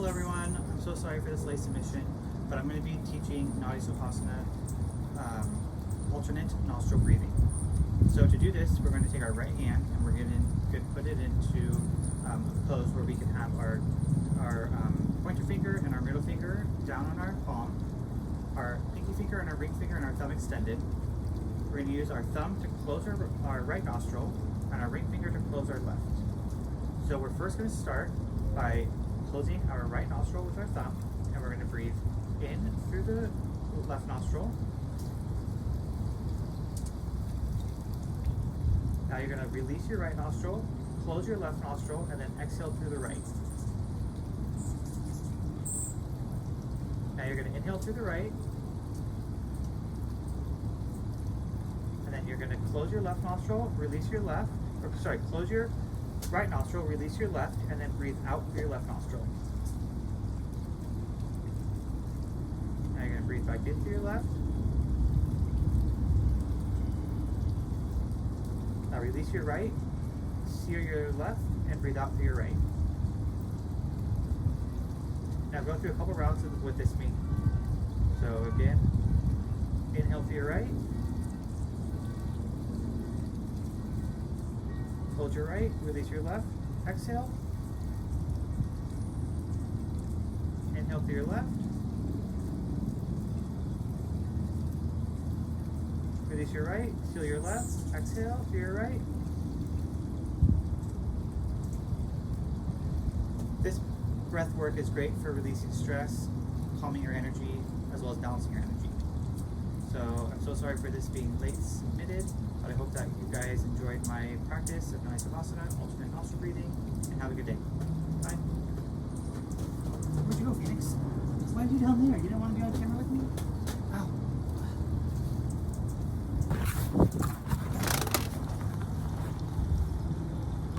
Hello everyone, I'm so sorry for this late submission, but I'm going to be teaching Nadi Shodhana, alternate nostril breathing. So to do this, we're going to take our right hand and we're going to put it into a pose where we can have our pointer finger and our middle finger down on our palm, our pinky finger and our ring finger and our thumb extended. We're going to use our thumb to close our right nostril and our ring finger to close our left. So we're first going to start by closing our right nostril with our thumb, and we're going to breathe in through the left nostril. Now you're going to release your right nostril, close your left nostril, and then exhale through the right. Now you're going to inhale through the right, and then you're going to close your left nostril, release your left, close your right nostril, release your left, and then breathe out through your left nostril. Now you're going to breathe back in through your left. Now release your right, seal your left, and breathe out through your right. Now go through a couple rounds with this me. So again, inhale through your right. Close your right, release your left, exhale. Inhale through your left. Release your right, seal your left, exhale through your right. This breath work is great for releasing stress, calming your energy, as well as balancing your energy. So I'm so sorry for this being late submitted, but I hope that you guys enjoyed my practice of Nadi Shodhana, alternate nostril breathing, and have a good day. Bye. Where'd you go, Phoenix? Why are you down there? You didn't want to be on camera with me? Ow.